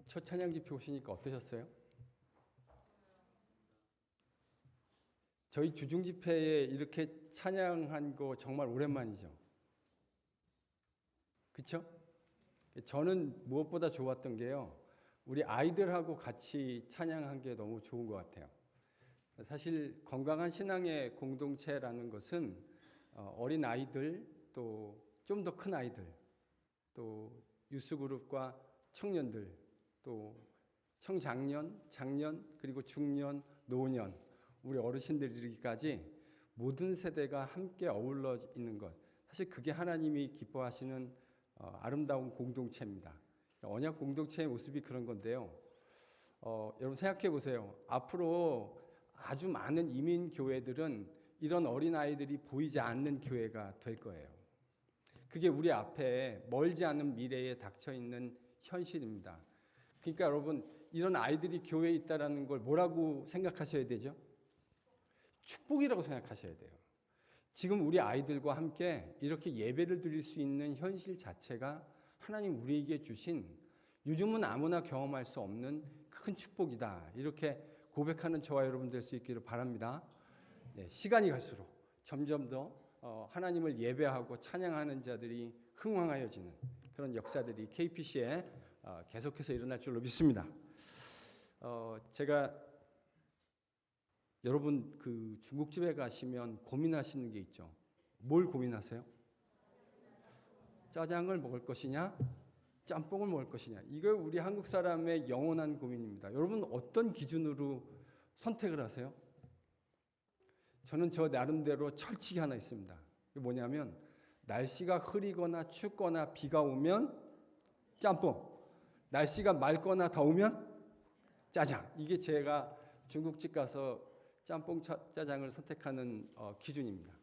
첫 찬양 집회 오시니까 어떠셨어요? 저희 주중 집회에 이렇게 찬양한 거 정말 오랜만이죠. 그렇죠? 저는 무엇보다 좋았던 게요. 우리 아이들하고 같이 찬양한 게 너무 좋은 것 같아요. 사실 건강한 신앙의 공동체라는 것은 어린 아이들, 또 좀 더 큰 아이들, 또 유스 그룹과 청년들, 또 청장년, 장년, 그리고 중년, 노년, 우리 어르신들 이르기까지 모든 세대가 함께 어울러 있는 것. 사실 그게 하나님이 기뻐하시는 아름다운 공동체입니다. 언약 공동체의 모습이 그런 건데요. 여러분 생각해 보세요. 앞으로 아주 많은 이민 교회들은 이런 어린 아이들이 보이지 않는 교회가 될 거예요. 그게 우리 앞에 멀지 않은 미래에 닥쳐 있는 현실입니다. 그러니까 여러분 이런 아이들이 교회에 있다라는 걸 뭐라고 생각하셔야 되죠? 축복이라고 생각하셔야 돼요. 지금 우리 아이들과 함께 이렇게 예배를 드릴 수 있는 현실 자체가 하나님 우리에게 주신 요즘은 아무나 경험할 수 없는 큰 축복이다. 이렇게 고백하는 저와 여러분 될 수 있기를 바랍니다. 시간이 갈수록 점점 더 하나님을 예배하고 찬양하는 자들이 흥왕하여지는 그런 역사들이 KPC에 계속해서 일어날 줄로 믿습니다. 제가 여러분 그 중국집에 가시면 고민하시는 게 있죠. 뭘 고민하세요? 짜장을 먹을 것이냐, 짬뽕을 먹을 것이냐. 이거 우리 한국 사람의 영원한 고민입니다. 여러분 어떤 기준으로 선택을 하세요? 저는 저 나름대로 철칙이 하나 있습니다. 이게 뭐냐면 날씨가 흐리거나 춥거나 비가 오면 짬뽕, 날씨가 맑거나 더우면 짜장. 이게 제가 중국집 가서 짬뽕 짜장을 선택하는 기준입니다.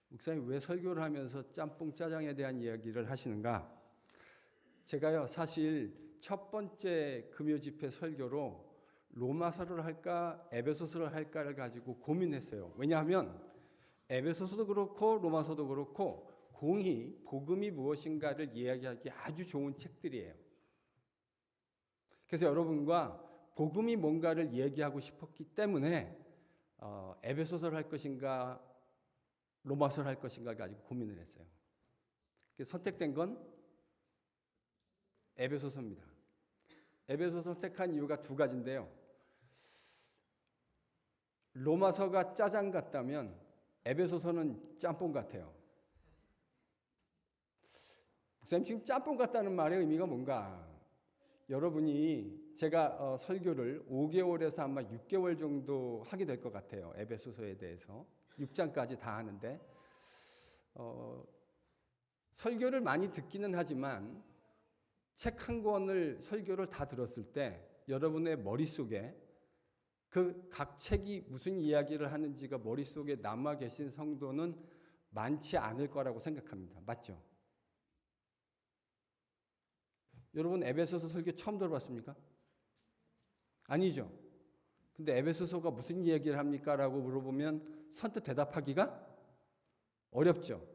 목사님 왜 설교를 하면서 짬뽕 짜장에 대한 이야기를 하시는가? 제가요 사실 첫 번째 금요 집회 설교로 로마서를 할까 에베소서를 할까를 가지고 고민했어요. 왜냐하면 에베소서도 그렇고 로마서도 그렇고 공의 복음이 무엇인가를 이야기하기 아주 좋은 책들이에요. 그래서 여러분과 복음이 뭔가를 얘기하고 싶었기 때문에 에베소서를 할 것인가 로마서를 할 것인가를 가지고 고민을 했어요. 선택된 건 에베소서입니다. 에베소서 선택한 이유가 두 가지인데요. 로마서가 짜장 같다면 에베소서는 짬뽕 같아요. 목사님 지금 짬뽕 같다는 말의 의미가 뭔가? 여러분이 제가 설교를 5개월에서 아마 6개월 정도 하게 될 것 같아요. 에베소서에 대해서 6장까지 다 하는데 설교를 많이 듣기는 하지만 책 한 권을 설교를 다 들었을 때 여러분의 머릿속에 그 각 책이 무슨 이야기를 하는지가 머릿속에 남아 계신 성도는 많지 않을 거라고 생각합니다. 맞죠? 여러분 에베소서 설교 처음 들어봤습니까? 아니죠. 근데 에베소서가 무슨 이야기를 합니까? 라고 물어보면 선뜻 대답하기가 어렵죠.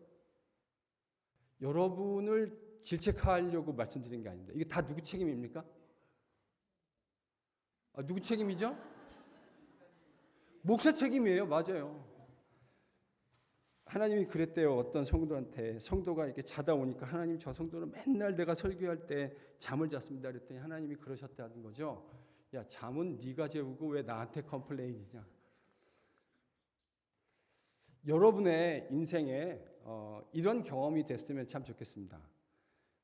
여러분을 질책하려고 말씀드린 게 아닙니다. 이게 다 누구 책임입니까? 누구 책임이죠? 목사 책임이에요. 맞아요. 하나님이 그랬대요. 어떤 성도한테 성도가 이렇게 자다 오니까 하나님 저 성도는 맨날 내가 설교할 때 잠을 잤습니다. 그랬더니 하나님이 그러셨다는 거죠. 야 잠은 네가 재우고 왜 나한테 컴플레인이냐. 여러분의 인생에 이런 경험이 됐으면 참 좋겠습니다.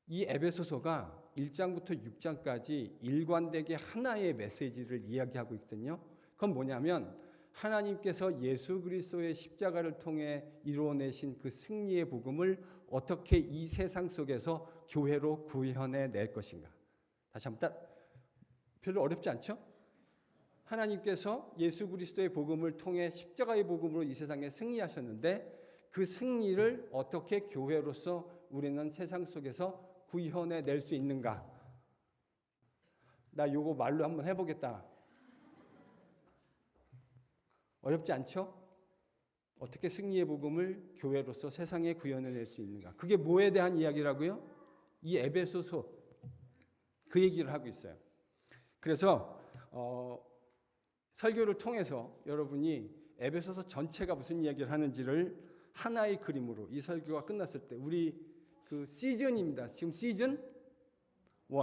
이 에베소서가 1장부터 6장까지 일관되게 하나의 메시지를 이야기하고 있거든요. 그건 뭐냐면 하나님께서 예수 그리스도의 십자가를 통해 이루어내신 그 승리의 복음을 어떻게 이 세상 속에서 교회로 구현해 낼 것인가. 다시 한번 별로 어렵지 않죠? 하나님께서 예수 그리스도의 복음을 통해 십자가의 복음으로 이 세상에 승리하셨는데 그 승리를 어떻게 교회로서 우리는 세상 속에서 구현해 낼 수 있는가? 나 요거 말로 한번 해보겠다. 어렵지 않죠? 어떻게 승리의 복음을 교회로서 세상에 구현해낼 수 있는가? 그게 뭐에 대한 이야기라고요? 이 에베소서 그 얘기를 하고 있어요. 그래서 설교를 통해서 여러분이 에베소서 전체가 무슨 이야기를 하는지를 하나의 그림으로 이 설교가 끝났을 때 우리 그 시즌입니다. 지금 시즌 1.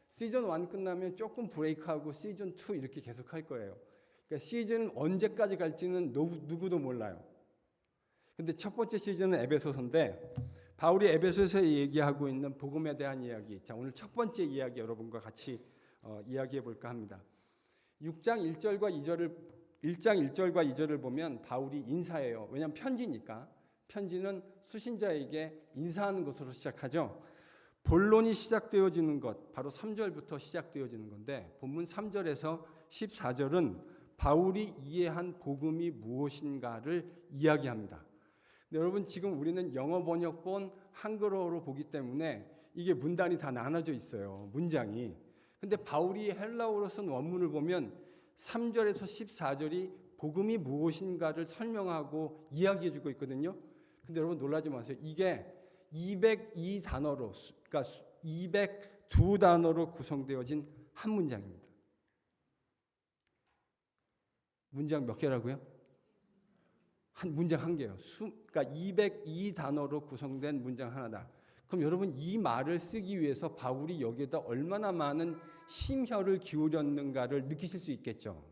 시즌 1 끝나면 조금 브레이크하고 시즌 2 이렇게 계속 할 거예요. 그러니까 시즌은 언제까지 갈지는 누구도 몰라요. 근데 첫 번째 시즌은 에베소서인데 바울이 에베소서에 얘기하고 있는 복음에 대한 이야기. 자, 오늘 첫 번째 이야기 여러분과 같이 이야기해 볼까 합니다. 6장 1절과 2절을 보면 바울이 인사해요. 왜냐하면 편지니까. 편지는 수신자에게 인사하는 것으로 시작하죠. 본론이 시작되어지는 것, 바로 3절부터 시작되어지는 건데 본문 3절에서 14절은 바울이 이해한 복음이 무엇인가를 이야기합니다. 근데 여러분 지금 우리는 영어 번역본 한글어로 보기 때문에 이게 문단이 다 나눠져 있어요. 문장이. 근데 바울이 헬라어로 쓴 원문을 보면 3절에서 14절이 복음이 무엇인가를 설명하고 이야기해 주고 있거든요. 근데 여러분 놀라지 마세요. 이게 202 단어로, 그러니까 202 단어로 구성되어진 한 문장입니다. 문장 몇 개라고요? 문장 한 개요. 그러니까 202 단어로 구성된 문장 하나다. 그럼 여러분 이 말을 쓰기 위해서 바울이 여기에다 얼마나 많은 심혈을 기울였는가를 느끼실 수 있겠죠.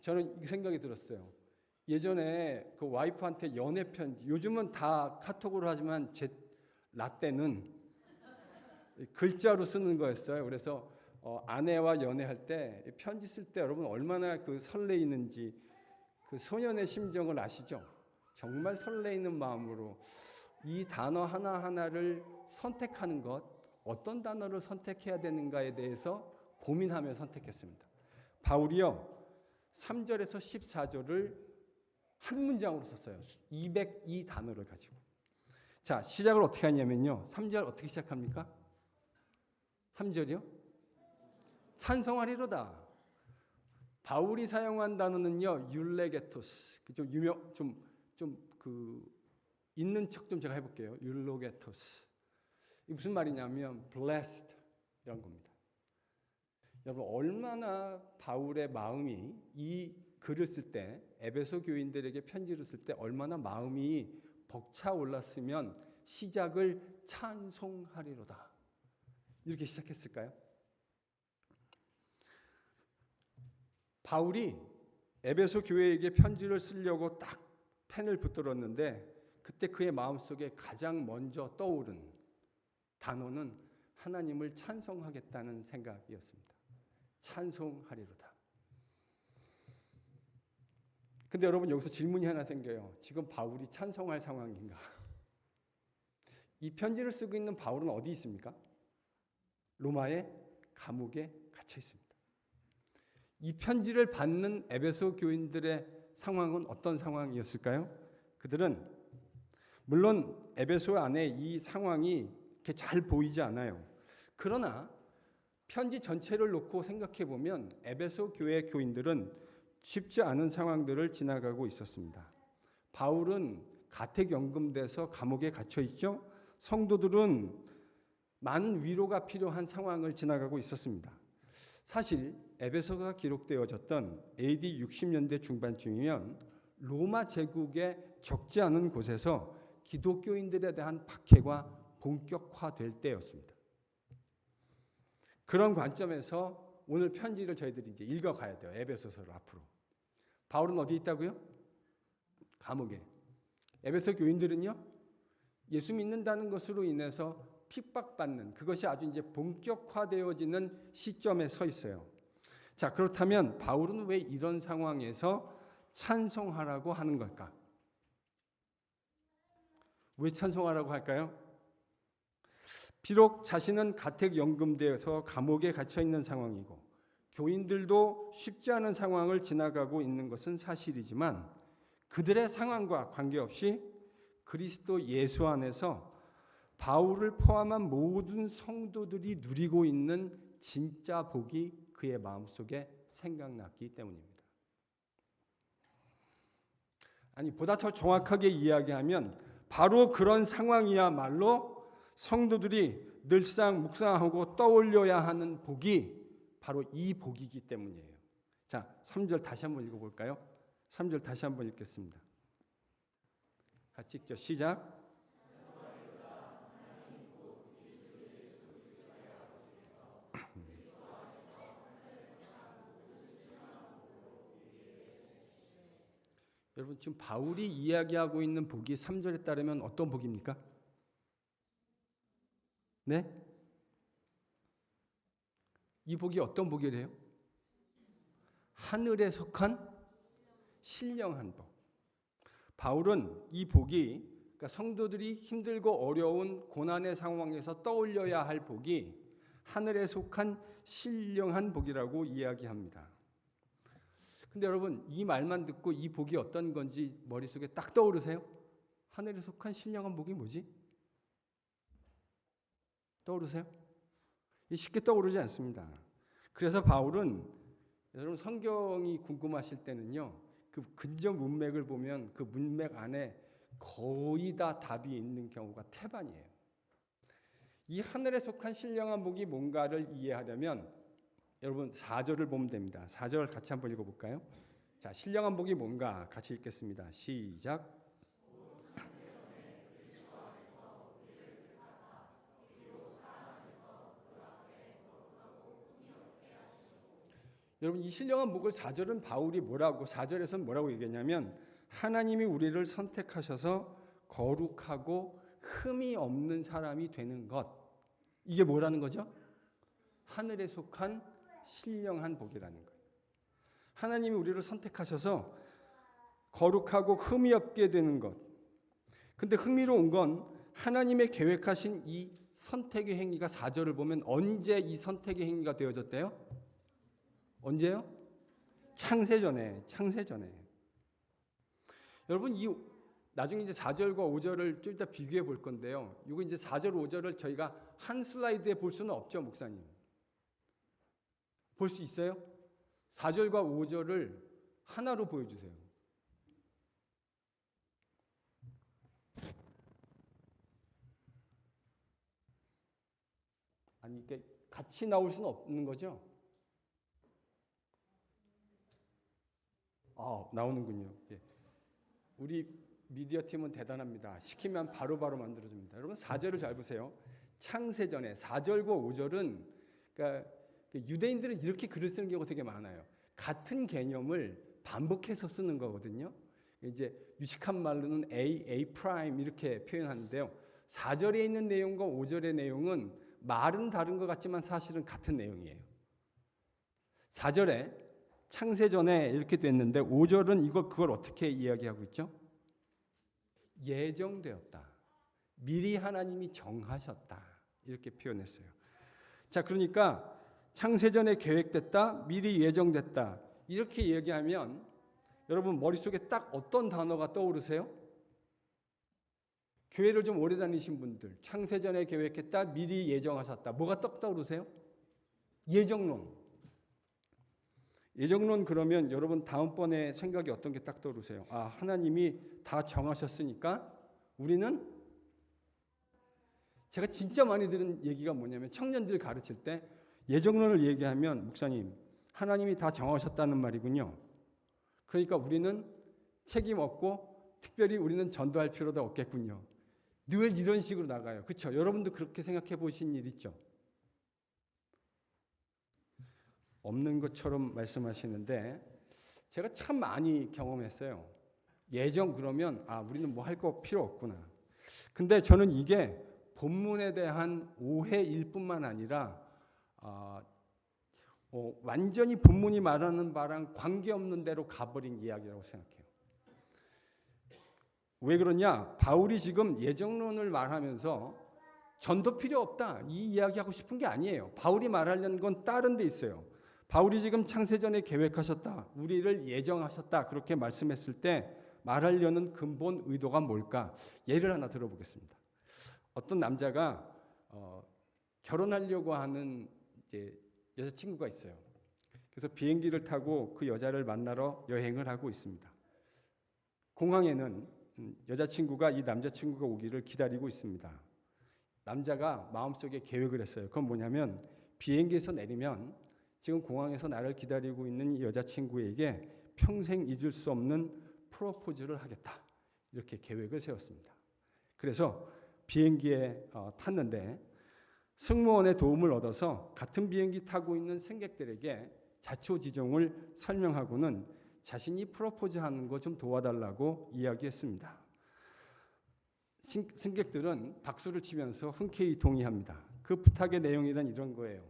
저는 이 생각이 들었어요. 예전에 그 와이프한테 연애 편지, 요즘은 다 카톡으로 하지만 제 라떼는 글자로 쓰는 거였어요. 그래서 아내와 연애할 때 편지 쓸 때 여러분 얼마나 그 설레이는지 그 소년의 심정을 아시죠? 정말 설레이는 마음으로 이 단어 하나하나를 선택하는 것, 어떤 단어를 선택해야 되는가에 대해서 고민하며 선택했습니다. 바울이요 3절에서 14절을 한 문장으로 썼어요. 202 단어를 가지고. 자, 시작을 어떻게 하냐면요. 3절 어떻게 시작합니까? 3절이요? 찬송하리로다. 바울이 사용한 단어는요. 율레게토스. 좀 있는 척 좀 제가 해볼게요. 율로게토스. 이게 무슨 말이냐면 blessed 이런 겁니다. 여러분 얼마나 바울의 마음이 이 글을 쓸 때 에베소 교인들에게 편지를 쓸 때 얼마나 마음이 벅차올랐으면 시작을 찬송하리로다 이렇게 시작했을까요? 바울이 에베소 교회에게 편지를 쓰려고 딱 펜을 붙들었는데 그때 그의 마음속에 가장 먼저 떠오른 단어는 하나님을 찬송하겠다는 생각이었습니다. 찬송하리로다. 근데 여러분 여기서 질문이 하나 생겨요. 지금 바울이 찬송할 상황인가? 이 편지를 쓰고 있는 바울은 어디 있습니까? 로마의 감옥에 갇혀 있습니다. 이 편지를 받는 에베소 교인들의 상황은 어떤 상황이었을까요? 그들은 물론 에베소 안에 이 상황이 이렇게 잘 보이지 않아요. 그러나 편지 전체를 놓고 생각해 보면 에베소 교회 교인들은 쉽지 않은 상황들을 지나가고 있었습니다. 바울은 가택연금돼서 감옥에 갇혀 있죠. 성도들은 많은 위로가 필요한 상황을 지나가고 있었습니다. 사실 에베소가 기록되어졌던 AD 60년대 중반쯤이면 로마 제국의 적지 않은 곳에서 기독교인들에 대한 박해가 본격화될 때였습니다. 그런 관점에서 오늘 편지를 저희들이 이제 읽어가야 돼요. 에베소서를 앞으로. 바울은 어디 있다고요? 감옥에. 에베소 교인들은요? 예수 믿는다는 것으로 인해서 핍박받는 그것이 아주 이제 본격화되어지는 시점에 서 있어요. 자, 그렇다면 바울은 왜 이런 상황에서 찬송하라고 하는 걸까? 왜 찬송하라고 할까요? 비록 자신은 가택연금되어서 감옥에 갇혀 있는 상황이고 교인들도 쉽지 않은 상황을 지나가고 있는 것은 사실이지만 그들의 상황과 관계없이 그리스도 예수 안에서 바울을 포함한 모든 성도들이 누리고 있는 진짜 복이 그의 마음속에 생각났기 때문입니다. 아니 보다 더 정확하게 이야기하면 바로 그런 상황이야말로 성도들이 늘상 묵상하고 떠올려야 하는 복이 바로 이 복이기 때문이에요. 자, 3절 다시 한번 읽어볼까요? 3절 다시 한번 읽겠습니다. 같이 읽죠. 시작. 여러분, 지금 바울이 이야기하고 있는 복이 3절에 따르면 어떤 복입니까? 네? 이 복이 어떤 복이래요? 하늘에 속한 신령한 복. 바울은 이 복이, 그러니까 성도들이 힘들고 어려운 고난의 상황에서 떠올려야 할 복이 하늘에 속한 신령한 복이라고 이야기합니다. 근데 여러분, 이 말만 듣고 이 복이 어떤 건지 머릿속에 딱 떠오르세요? 하늘에 속한 신령한 복이 뭐지? 떠오르세요? 쉽게 떠오르지 않습니다. 그래서 바울은, 여러분 성경이 궁금하실 때는요, 그 근접 문맥을 보면 그 문맥 안에 거의 다 답이 있는 경우가 태반이에요. 이 하늘에 속한 신령한 복이 뭔가를 이해하려면 여러분 4절을 보면 됩니다. 4절 같이 한번 읽어볼까요? 자, 신령한 복이 뭔가 같이 읽겠습니다. 시작. 여러분, 이 신령한 복을 4절은 바울이 뭐라고, 4절에서는 뭐라고 얘기했냐면 하나님이 우리를 선택하셔서 거룩하고 흠이 없는 사람이 되는 것, 이게 뭐라는 거죠? 하늘에 속한 신령한 복이라는 거예요. 하나님이 우리를 선택하셔서 거룩하고 흠이 없게 되는 것. 근데 흥미로운 건 하나님의 계획하신 이 선택의 행위가 4절을 보면 언제 이 선택의 행위가 되어졌대요? 언제요? 창세전에. 여러분, 이 나중에 이제 4절과 5절을 좀 이따 비교해 볼 건데요. 이거 이제 4절, 5절을 저희가 한 슬라이드에 볼 수는 없죠, 목사님. 볼 수 있어요? 4절과 5절을 하나로 보여주세요. 아니, 이게 같이 나올 수는 없는 거죠? 나오는군요. 예. 우리 미디어 팀은 대단합니다. 시키면 바로바로 만들어줍니다. 여러분 4절을 잘 보세요. 창세전에 4절과 5절은 그러니까 유대인들은 이렇게 글을 쓰는 경우가 되게 많아요. 같은 개념을 반복해서 쓰는 거거든요. 이제 유식한 말로는 A 프라임 이렇게 표현하는데요. 4절에 있는 내용과 5절의 내용은 말은 다른 것 같지만 사실은 같은 내용이에요. 4절에 창세전에 이렇게 됐는데 5절은 그걸 어떻게 이야기하고 있죠? 예정되었다. 미리 하나님이 정하셨다. 이렇게 표현했어요. 자, 그러니까 창세전에 계획됐다, 미리 예정됐다. 이렇게 얘기하면 여러분 머릿속에 딱 어떤 단어가 떠오르세요? 교회를 좀 오래 다니신 분들, 창세전에 계획했다, 미리 예정하셨다. 뭐가 떡 떠오르세요? 예정론. 예정론 그러면 여러분 다음번에 생각이 어떤 게 딱 떠오르세요? 하나님이 다 정하셨으니까 우리는, 제가 진짜 많이 들은 얘기가 뭐냐면 청년들 가르칠 때 예정론을 얘기하면 목사님, 하나님이 다 정하셨다는 말이군요. 그러니까 우리는 책임 없고 특별히 우리는 전도할 필요도 없겠군요. 늘 이런 식으로 나가요. 그렇죠? 여러분도 그렇게 생각해 보신 일 있죠? 없는 것처럼 말씀하시는데 제가 참 많이 경험했어요. 예정 그러면 우리는 뭐 할 거 필요 없구나. 근데 저는 이게 본문에 대한 오해일 뿐만 아니라 완전히 본문이 말하는 바랑 관계없는 대로 가버린 이야기라고 생각해요. 왜 그러냐? 바울이 지금 예정론을 말하면서 전도 필요 없다 이 이야기하고 싶은 게 아니에요. 바울이 말하려는 건 다른 데 있어요. 바울이 지금 창세전에 계획하셨다, 우리를 예정하셨다 그렇게 말씀했을 때 말하려는 근본 의도가 뭘까? 예를 하나 들어보겠습니다. 어떤 남자가 결혼하려고 하는 이제 여자친구가 있어요. 그래서 비행기를 타고 그 여자를 만나러 여행을 하고 있습니다. 공항에는 여자친구가 이 남자친구가 오기를 기다리고 있습니다. 남자가 마음속에 계획을 했어요. 그건 뭐냐면 비행기에서 내리면 지금 공항에서 나를 기다리고 있는 이 여자친구에게 평생 잊을 수 없는 프로포즈를 하겠다. 이렇게 계획을 세웠습니다. 그래서 비행기에 탔는데 승무원의 도움을 얻어서 같은 비행기 타고 있는 승객들에게 자초지종을 설명하고는 자신이 프로포즈하는 거 좀 도와달라고 이야기했습니다. 승객들은 박수를 치면서 흔쾌히 동의합니다. 그 부탁의 내용이란 이런 거예요.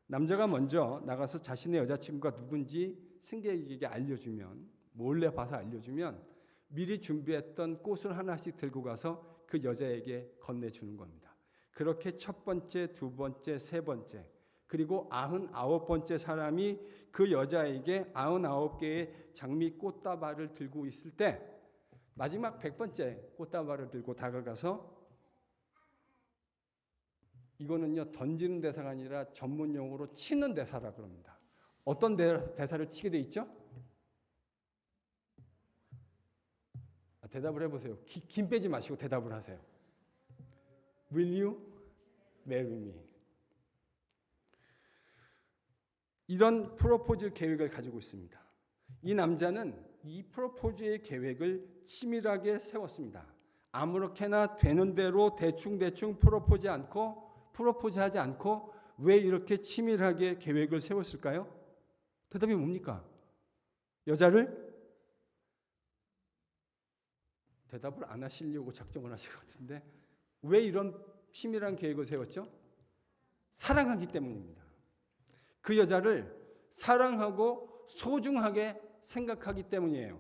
남자가 먼저 나가서 자신의 여자친구가 누군지 승객에게 알려주면, 몰래 봐서 알려주면 미리 준비했던 꽃을 하나씩 들고 가서 그 여자에게 건네주는 겁니다. 그렇게 첫 번째, 두 번째, 세 번째, 그리고 99번째 사람이 그 여자에게 99개의 장미 꽃다발을 들고 있을 때 마지막 100번째 꽃다발을 들고 다가가서, 이거는요 던지는 대사가 아니라 전문 용어로 치는 대사라고 합니다. 어떤 대사를 치게 돼 있죠? 대답을 해보세요. 김 빼지 마시고 대답을 하세요. Will you marry me? 이런 프로포즈 계획을 가지고 있습니다. 이 남자는 이 프로포즈의 계획을 치밀하게 세웠습니다. 아무렇게나 되는 대로 대충 프로포즈하지 않고 왜 이렇게 치밀하게 계획을 세웠을까요? 대답이 뭡니까? 여자를 대답을 안 하시려고 작정을 하신 것 같은데 왜 이런 치밀한 계획을 세웠죠? 사랑하기 때문입니다. 그 여자를 사랑하고 소중하게 생각하기 때문이에요.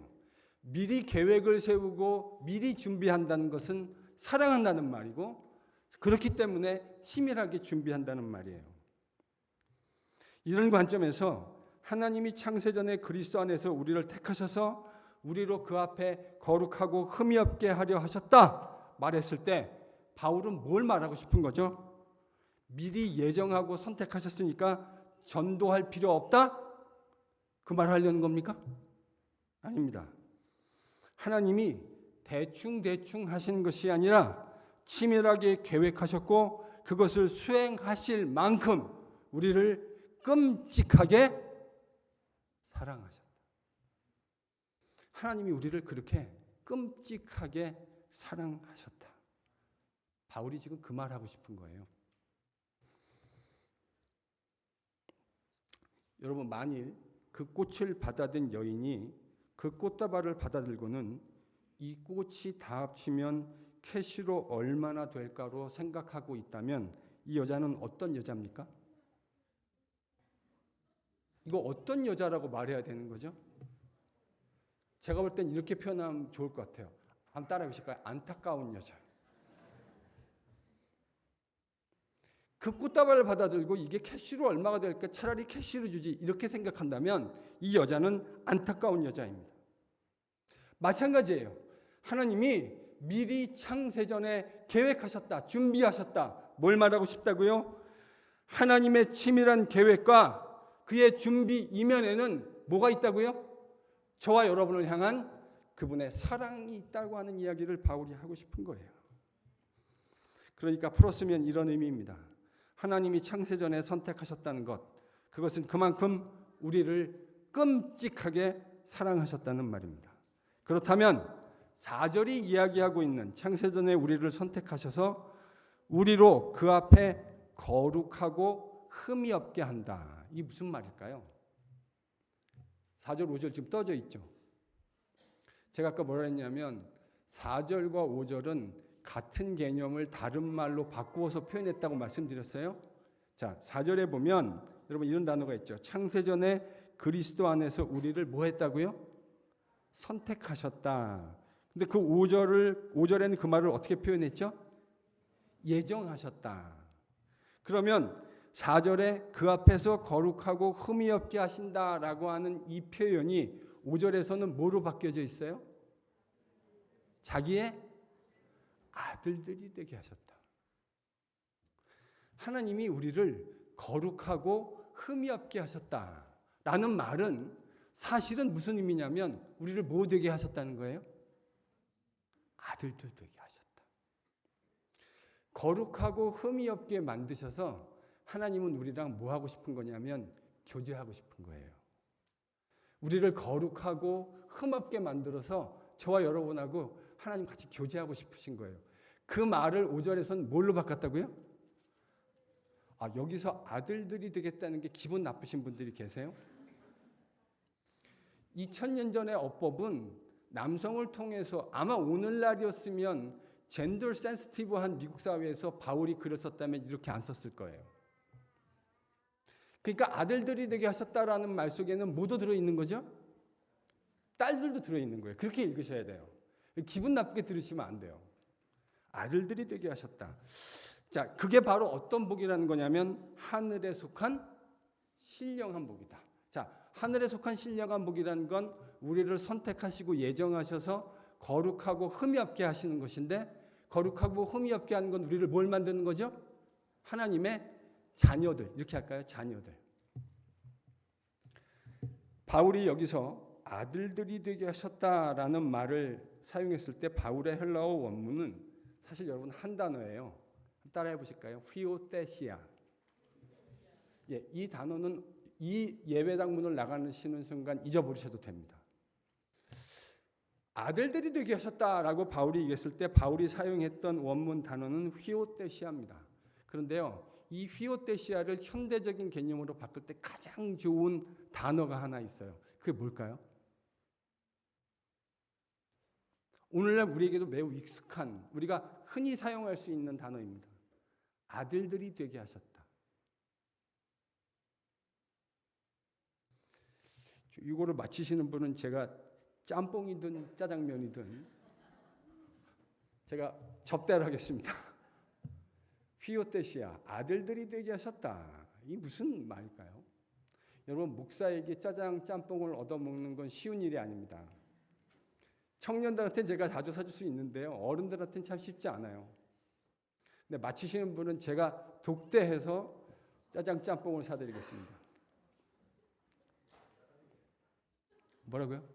미리 계획을 세우고 미리 준비한다는 것은 사랑한다는 말이고, 그렇기 때문에 치밀하게 준비한다는 말이에요. 이런 관점에서 하나님이 창세전에 그리스도 안에서 우리를 택하셔서 우리로 그 앞에 거룩하고 흠이 없게 하려 하셨다 말했을 때 바울은 뭘 말하고 싶은 거죠? 미리 예정하고 선택하셨으니까 전도할 필요 없다? 그 말을 하려는 겁니까? 아닙니다. 하나님이 대충 하신 것이 아니라 치밀하게 계획하셨고 그것을 수행하실 만큼 우리를 끔찍하게 사랑하셨다. 하나님이 우리를 그렇게 끔찍하게 사랑하셨다. 바울이 지금 그 말하고 싶은 거예요. 여러분, 만일 그 꽃을 받아든 여인이 그 꽃다발을 받아들고는 이 꽃이 다 합치면 캐시로 얼마나 될까로 생각하고 있다면 이 여자는 어떤 여자입니까? 이거 어떤 여자라고 말해야 되는 거죠? 제가 볼 땐 이렇게 표현하면 좋을 것 같아요. 한번 따라해 보실까요? 안타까운 여자. 그 꽃다발을 받아들고 이게 캐시로 얼마가 될까? 차라리 캐시로 주지. 이렇게 생각한다면 이 여자는 안타까운 여자입니다. 마찬가지예요. 하나님이 미리 창세전에 계획하셨다. 준비하셨다. 뭘 말하고 싶다고요? 하나님의 치밀한 계획과 그의 준비 이면에는 뭐가 있다고요? 저와 여러분을 향한 그분의 사랑이 있다고 하는 이야기를 바울이 하고 싶은 거예요. 그러니까 풀었으면 이런 의미입니다. 하나님이 창세전에 선택하셨다는 것, 그것은 그만큼 우리를 끔찍하게 사랑하셨다는 말입니다. 그렇다면 4절이 이야기하고 있는 창세전에 우리를 선택하셔서 우리로 그 앞에 거룩하고 흠이 없게 한다. 이게 무슨 말일까요? 4절, 5절 지금 떠져 있죠. 제가 아까 뭐라 했냐면 4절과 5절은 같은 개념을 다른 말로 바꾸어서 표현했다고 말씀드렸어요. 자, 4절에 보면 여러분 이런 단어가 있죠. 창세전에 그리스도 안에서 우리를 뭐 했다고요? 선택하셨다. 근데 그 5절에는 그 말을 어떻게 표현했죠? 예정하셨다. 그러면 4절에 그 앞에서 거룩하고 흠이 없게 하신다라고 하는 이 표현이 5절에서는 뭐로 바뀌어져 있어요? 자기의 아들들이 되게 하셨다. 하나님이 우리를 거룩하고 흠이 없게 하셨다라는 말은 사실은 무슨 의미냐면 우리를 뭐 되게 하셨다는 거예요? 아들들 되게 하셨다. 거룩하고 흠이 없게 만드셔서 하나님은 우리랑 뭐 하고 싶은 거냐면 교제하고 싶은 거예요. 우리를 거룩하고 흠 없게 만들어서 저와 여러분하고 하나님 같이 교제하고 싶으신 거예요. 그 말을 5절에서는 뭘로 바꿨다고요? 여기서 아들들이 되겠다는 게 기분 나쁘신 분들이 계세요? 2000년 전의 어법은 남성을 통해서 아마 오늘날이었으면 젠더 센시티브한 미국 사회에서 바울이 글을 썼다면 이렇게 안 썼을 거예요. 그러니까 아들들이 되게 하셨다라는 말 속에는 뭐도 들어있는 거죠? 딸들도 들어있는 거예요. 그렇게 읽으셔야 돼요. 기분 나쁘게 들으시면 안 돼요. 아들들이 되게 하셨다. 자, 그게 바로 어떤 복이라는 거냐면 하늘에 속한 신령한 복이다. 자, 하늘에 속한 신령한 복이라는 건 우리를 선택하시고 예정하셔서 거룩하고 흠이 없게 하시는 것인데, 거룩하고 흠이 없게 하는 건 우리를 뭘 만드는 거죠? 하나님의 자녀들. 이렇게 할까요? 자녀들. 바울이 여기서 아들들이 되게 하셨다라는 말을 사용했을 때 바울의 헬라어 원문은 사실 여러분 한 단어예요. 따라해 보실까요? 휘오테시아. 이 단어는 이 예배당문을 나가시는 순간 잊어버리셔도 됩니다. 아들들이 되게 하셨다라고 바울이 얘기했을 때 바울이 사용했던 원문 단어는 휘오테시아입니다. 그런데요, 이 휘오테시아를 현대적인 개념으로 바꿀 때 가장 좋은 단어가 하나 있어요. 그게 뭘까요? 오늘날 우리에게도 매우 익숙한, 우리가 흔히 사용할 수 있는 단어입니다. 아들들이 되게 하셨다. 이거를 맞히시는 분은 제가 짬뽕이든 짜장면이든 제가 접대를 하겠습니다. 휘오테시아, 아들들이 되게 하셨다. 이 무슨 말일까요? 여러분, 목사에게 짜장, 짬뽕을 얻어먹는 건 쉬운 일이 아닙니다. 청년들한테는 제가 자주 사줄 수 있는데요, 어른들한테는 참 쉽지 않아요. 근데 맞히시는 분은 제가 독대해서 짜장, 짬뽕을 사드리겠습니다. 뭐라고요?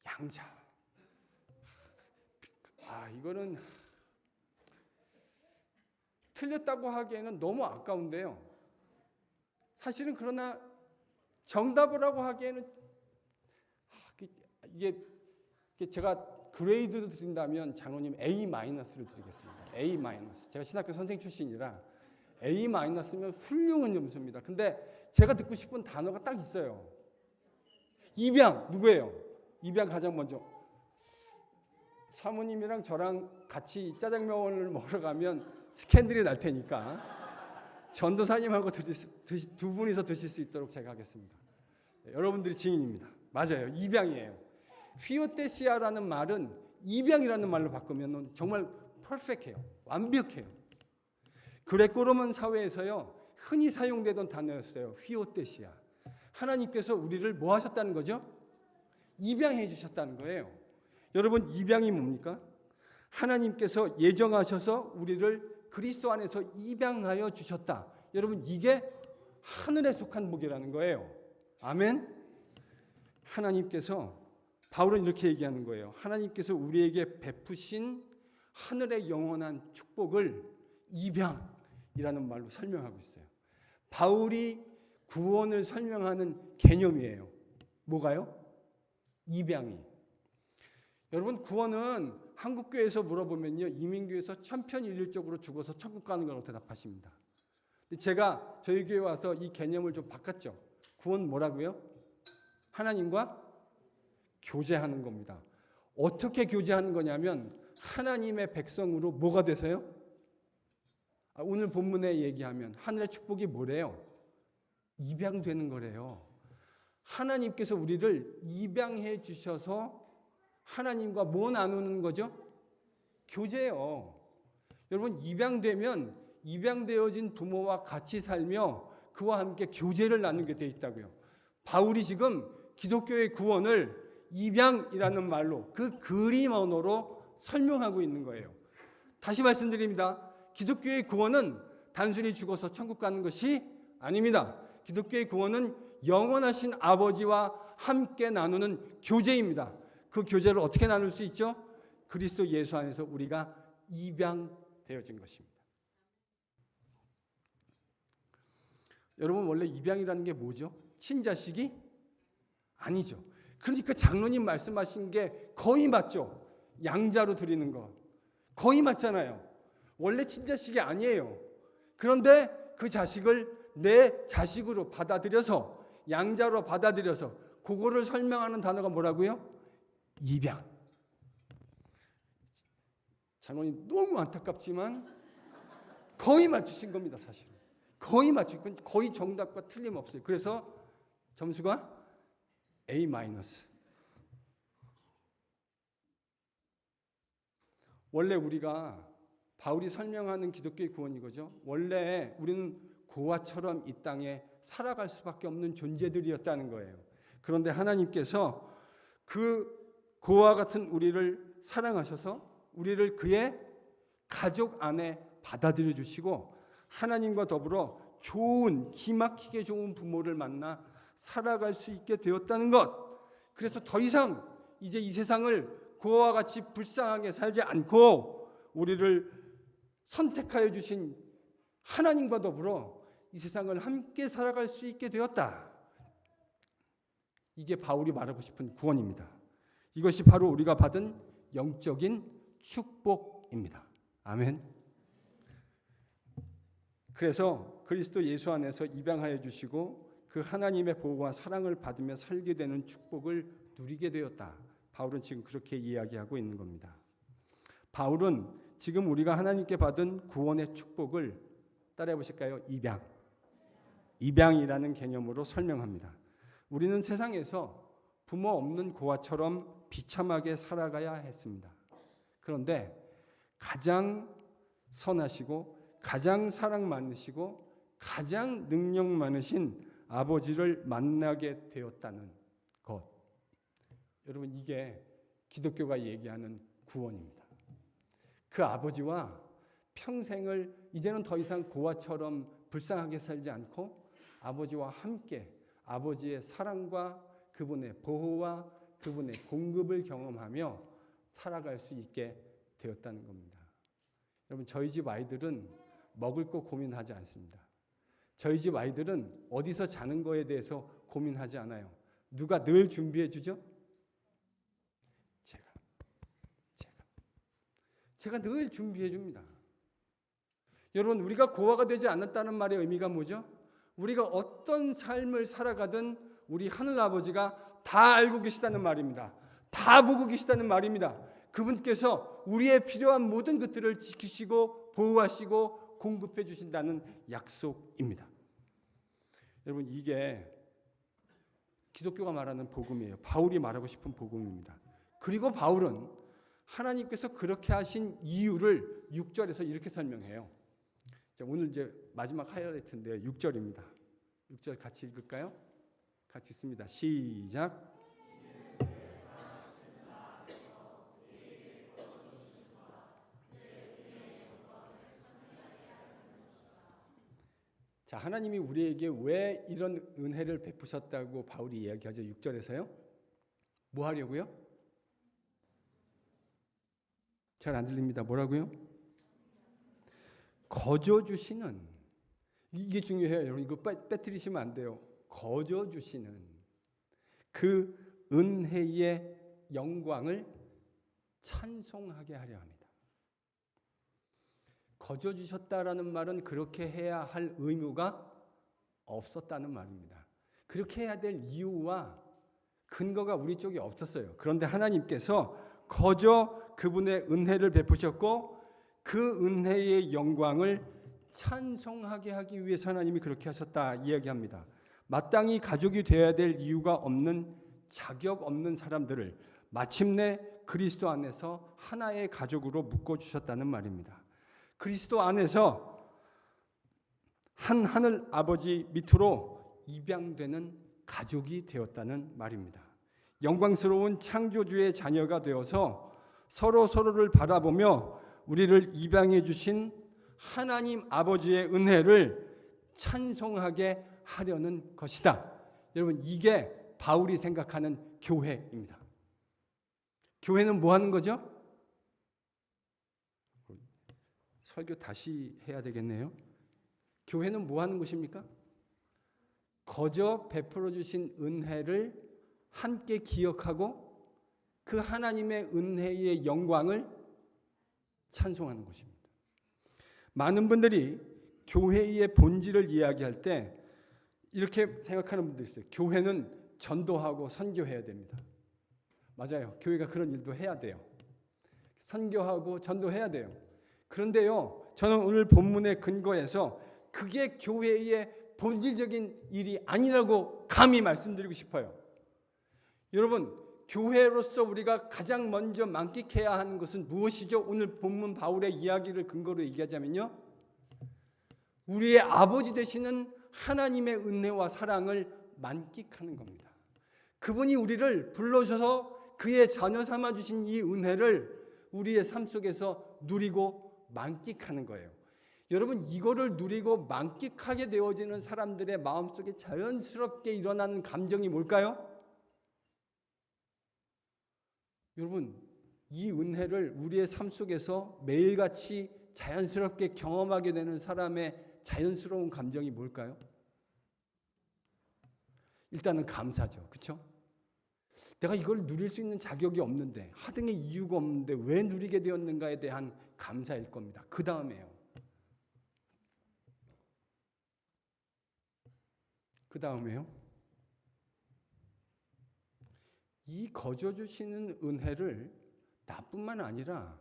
양자. 이거는 틀렸다고 하기에는 너무 아까운데요. 사실은 그러나 정답을 하고 하기에는 이게 제가 그레이드를 드린다면 장로님 A-를 드리겠습니다. A-. 제가 신학교 선생 출신이라 A-면 훌륭한 점수입니다. 근데 제가 듣고 싶은 단어가 딱 있어요. 입양. 누구예요? 입양 가장 먼저. 사모님이랑 저랑 같이 짜장면을 먹으러 가면 스캔들이 날 테니까 전도사님하고 두 분이서 드실 수 있도록 제가 하겠습니다. 여러분들이 증인입니다. 맞아요. 입양이에요. 휘오테시아라는 말은 입양이라는 말로 바꾸면 정말 퍼펙트해요. 완벽해요. 그레코로만 사회에서요, 흔히 사용되던 단어였어요. 휘오테시아. 하나님께서 우리를 뭐 하셨다는 거죠? 입양해 주셨다는 거예요. 여러분, 입양이 뭡니까? 하나님께서 예정하셔서 우리를 그리스도 안에서 입양하여 주셨다. 여러분, 이게 하늘에 속한 복이라는 거예요. 아멘. 하나님께서, 바울은 이렇게 얘기하는 거예요. 하나님께서 우리에게 베푸신 하늘의 영원한 축복을 입양이라는 말로 설명하고 있어요. 바울이 구원을 설명하는 개념이에요. 뭐가요? 입양이. 여러분, 구원은 한국교회에서 물어보면요, 이민교회에서 천편일률적으로 죽어서 천국 가는 거라고 대답하십니다. 근데 제가 저희 교회 와서 이 개념을 좀 바꿨죠. 구원 뭐라고요? 하나님과 교제하는 겁니다. 어떻게 교제하는 거냐면 하나님의 백성으로 뭐가 되세요? 오늘 본문에 얘기하면 하늘의 축복이 뭐래요? 입양되는 거래요. 하나님께서 우리를 입양해 주셔서 하나님과 뭐 나누는 거죠? 교제요. 여러분, 입양되면 입양되어진 부모와 같이 살며 그와 함께 교제를 나누게 돼 있다고요. 바울이 지금 기독교의 구원을 입양이라는 말로, 그 그림 언어로 설명하고 있는 거예요. 다시 말씀드립니다. 기독교의 구원은 단순히 죽어서 천국 가는 것이 아닙니다. 기독교의 구원은 영원하신 아버지와 함께 나누는 교제입니다. 그 교제를 어떻게 나눌 수 있죠? 그리스도 예수 안에서 우리가 입양되어진 것입니다. 여러분, 원래 입양이라는 게 뭐죠? 친자식이 아니죠. 그러니까 장로님 말씀하신 게 거의 맞죠. 양자로 드리는 거 거의 맞잖아요. 원래 친자식이 아니에요. 그런데 그 자식을 내 자식으로 받아들여서, 양자로 받아들여서, 그거를 설명하는 단어가 뭐라고요? 입양. 장로님 너무 안타깝지만 거의 맞추신 겁니다. 사실은 거의 맞추신, 거의 정답과 틀림없어요. 그래서 점수가 A-. 원래 우리가 바울이 설명하는 기독교의 구원이 이거죠. 원래 우리는 고아처럼 이 땅에 살아갈 수밖에 없는 존재들이었다는 거예요. 그런데 하나님께서 그 고아 같은 우리를 사랑하셔서 우리를 그의 가족 안에 받아들여 주시고 하나님과 더불어 좋은, 기막히게 좋은 부모를 만나 살아갈 수 있게 되었다는 것. 그래서 더 이상 이제 이 세상을 그와 같이 불쌍하게 살지 않고 우리를 선택하여 주신 하나님과 더불어 이 세상을 함께 살아갈 수 있게 되었다. 이게 바울이 말하고 싶은 구원입니다. 이것이 바로 우리가 받은 영적인 축복입니다. 아멘. 그래서 그리스도 예수 안에서 입양하여 주시고 그 하나님의 보호와 사랑을 받으며 살게 되는 축복을 누리게 되었다. 바울은 지금 그렇게 이야기하고 있는 겁니다. 바울은 지금 우리가 하나님께 받은 구원의 축복을 따라해 보실까요? 입양이라는 개념으로 설명합니다. 우리는 세상에서 부모 없는 고아처럼 비참하게 살아가야 했습니다. 그런데 가장 선하시고 가장 사랑 많으시고 가장 능력 많으신 아버지를 만나게 되었다는 것. 여러분, 이게 기독교가 얘기하는 구원입니다. 그 아버지와 평생을 이제는 더 이상 고아처럼 불쌍하게 살지 않고 아버지와 함께 아버지의 사랑과 그분의 보호와 그분의 공급을 경험하며 살아갈 수 있게 되었다는 겁니다. 여러분, 저희 집 아이들은 먹을 거 고민하지 않습니다. 저희 집 아이들은 어디서 자는 거에 대해서 고민하지 않아요. 누가 늘 준비해 주죠? 제가 늘 준비해 줍니다. 여러분, 우리가 고아가 되지 않았다는 말의 의미가 뭐죠? 우리가 어떤 삶을 살아가든 우리 하늘 아버지가 다 알고 계시다는 말입니다. 다 보고 계시다는 말입니다. 그분께서 우리의 필요한 모든 것들을 지키시고 보호하시고 공급해 주신다는 약속입니다. 여러분, 이게 기독교가 말하는 복음이에요. 바울이 말하고 싶은 복음입니다. 그리고 바울은 하나님께서 그렇게 하신 이유를 6절에서 이렇게 설명해요. 오늘 이제 마지막 하이라이트인데요. 6절입니다. 6절 같이 읽을까요? 같이 읽습니다. 시작. 자, 하나님이 우리에게 왜 이런 은혜를 베푸셨다고 바울이 이야기하죠? 6절에서요. 뭐 하려고요? 잘 안 들립니다. 뭐라고요? 거저 주시는, 이게 중요해요. 여러분, 이거 빼뜨리시면 안 돼요. 거저 주시는 그 은혜의 영광을 찬송하게 하려 합니다. 거저 주셨다라는 말은 그렇게 해야 할 의무가 없었다는 말입니다. 그렇게 해야 될 이유와 근거가 우리 쪽에 없었어요. 그런데 하나님께서 거저 그분의 은혜를 베푸셨고 그 은혜의 영광을 찬송하게 하기 위해서 하나님이 그렇게 하셨다 이야기합니다. 마땅히 가족이 되어야 될 이유가 없는, 자격 없는 사람들을 마침내 그리스도 안에서 하나의 가족으로 묶어주셨다는 말입니다. 그리스도 안에서 한 하늘 아버지 밑으로 입양되는 가족이 되었다는 말입니다. 영광스러운 창조주의 자녀가 되어서 서로를 바라보며 우리를 입양해 주신 하나님 아버지의 은혜를 찬송하게 하려는 것이다. 여러분, 이게 바울이 생각하는 교회입니다. 교회는 뭐 하는 거죠? 설교 다시 해야 되겠네요. 교회는 뭐 하는 곳입니까? 거저 베풀어 주신 은혜를 함께 기억하고 그 하나님의 은혜의 영광을 찬송하는 곳입니다. 많은 분들이 교회의 본질을 이야기할 때 이렇게 생각하는 분들이 있어요. 교회는 전도하고 선교해야 됩니다. 맞아요. 교회가 그런 일도 해야 돼요. 선교하고 전도해야 돼요. 그런데요, 저는 오늘 본문의 근거에서 그게 교회의 본질적인 일이 아니라고 감히 말씀드리고 싶어요. 여러분, 교회로서 우리가 가장 먼저 만끽해야 하는 것은 무엇이죠? 오늘 본문 바울의 이야기를 근거로 얘기하자면요, 우리의 아버지 되시는 하나님의 은혜와 사랑을 만끽하는 겁니다. 그분이 우리를 불러주셔서 그의 자녀 삼아주신 이 은혜를 우리의 삶 속에서 누리고 만끽하는 거예요. 여러분, 이거를 누리고 만끽하게 되어지는 사람들의 마음속에 자연스럽게 일어나는 감정이 뭘까요? 여러분, 이 은혜를 우리의 삶 속에서 매일같이 자연스럽게 경험하게 되는 사람의 자연스러운 감정이 뭘까요? 일단은 감사죠. 그렇죠? 내가 이걸 누릴 수 있는 자격이 없는데, 하등의 이유가 없는데 왜 누리게 되었는가에 대한 감사일 겁니다. 그 다음에요. 이 거저 주시는 은혜를 나뿐만 아니라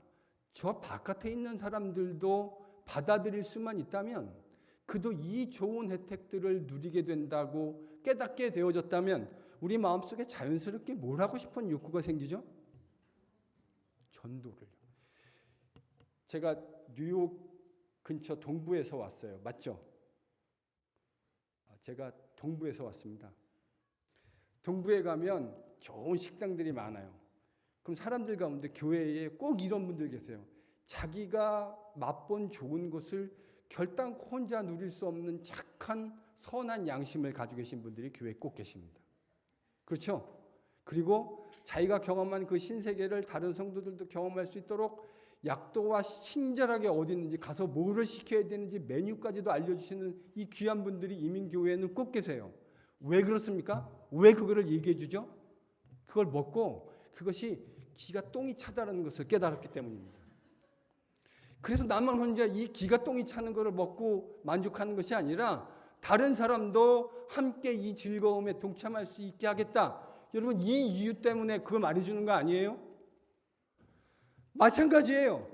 저 바깥에 있는 사람들도 받아들일 수만 있다면, 그도 이 좋은 혜택들을 누리게 된다고 깨닫게 되어졌다면 우리 마음속에 자연스럽게 뭘 하고 싶은 욕구가 생기죠? 전도를. 제가 뉴욕 근처 동부에서 왔어요. 맞죠? 제가 동부에서 왔습니다. 동부에 가면 좋은 식당들이 많아요. 그럼 사람들 가운데 교회에 꼭 이런 분들 계세요. 자기가 맛본 좋은 것을 결단코 혼자 누릴 수 없는 착한 선한 양심을 가지고 계신 분들이 교회에 꼭 계십니다. 그렇죠? 그리고 자기가 경험한 그 신세계를 다른 성도들도 경험할 수 있도록 약도와 친절하게 어디 있는지, 가서 뭐를 시켜야 되는지 메뉴까지도 알려주시는 이 귀한 분들이 이민교회에는 꼭 계세요. 왜 그렇습니까? 왜 그거를 얘기해 주죠? 그걸 먹고 그것이 기가 똥이 차다라는 것을 깨달았기 때문입니다. 그래서 나만 혼자 이 기가 똥이 차는 것을 먹고 만족하는 것이 아니라 다른 사람도 함께 이 즐거움에 동참할 수 있게 하겠다. 여러분, 이 이유 때문에 그거 말해주는 거 아니에요? 마찬가지예요.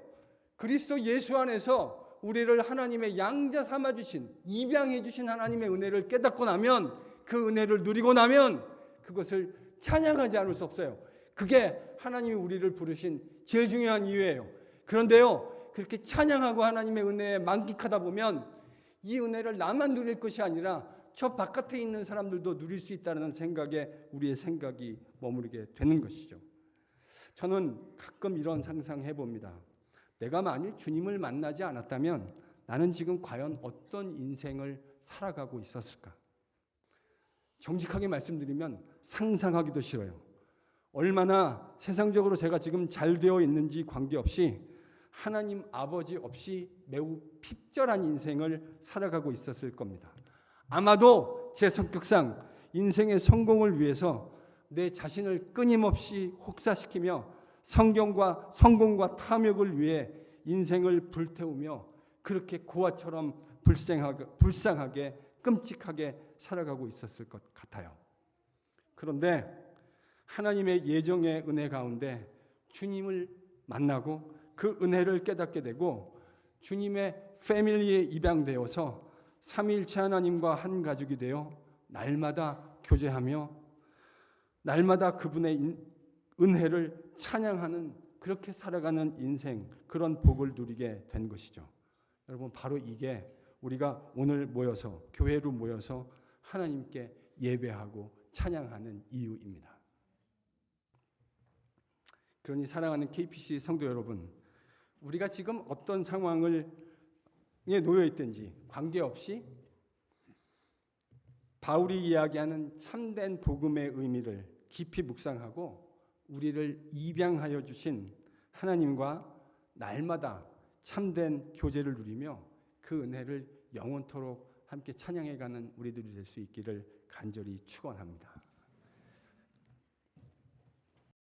그리스도 예수 안에서 우리를 하나님의 양자 삼아주신, 입양해주신 하나님의 은혜를 깨닫고 나면, 그 은혜를 누리고 나면 그것을 찬양하지 않을 수 없어요. 그게 하나님이 우리를 부르신 제일 중요한 이유예요. 그런데요, 그렇게 찬양하고 하나님의 은혜에 만끽하다 보면 이 은혜를 나만 누릴 것이 아니라 저 바깥에 있는 사람들도 누릴 수 있다는 생각에 우리의 생각이 머무르게 되는 것이죠. 저는 가끔 이런 상상해 봅니다. 내가 만일 주님을 만나지 않았다면 나는 지금 과연 어떤 인생을 살아가고 있었을까? 정직하게 말씀드리면 상상하기도 싫어요. 얼마나 세상적으로 제가 지금 잘 되어 있는지 관계없이 하나님 아버지 없이 매우 핍절한 인생을 살아가고 있었을 겁니다. 아마도 제 성격상 인생의 성공을 위해서 내 자신을 끊임없이 혹사시키며 성공과 탐욕을 위해 인생을 불태우며 그렇게 고아처럼 불쌍하게 끔찍하게 살아가고 있었을 것 같아요. 그런데 하나님의 예정의 은혜 가운데 주님을 만나고 그 은혜를 깨닫게 되고 주님의 패밀리에 입양되어서 삼위일체 하나님과 한 가족이 되어 날마다 교제하며 날마다 그분의 은혜를 찬양하는, 그렇게 살아가는 인생, 그런 복을 누리게 된 것이죠. 여러분, 바로 이게 우리가 오늘 모여서, 교회로 모여서 하나님께 예배하고 찬양하는 이유입니다. 그러니 사랑하는 KPC 성도 여러분, 우리가 지금 어떤 상황에 놓여 있든지 관계없이 바울이 이야기하는 참된 복음의 의미를 깊이 묵상하고 우리를 입양하여 주신 하나님과 날마다 참된 교제를 누리며 그 은혜를 영원토록 함께 찬양해가는 우리들이 될 수 있기를 간절히 축원합니다.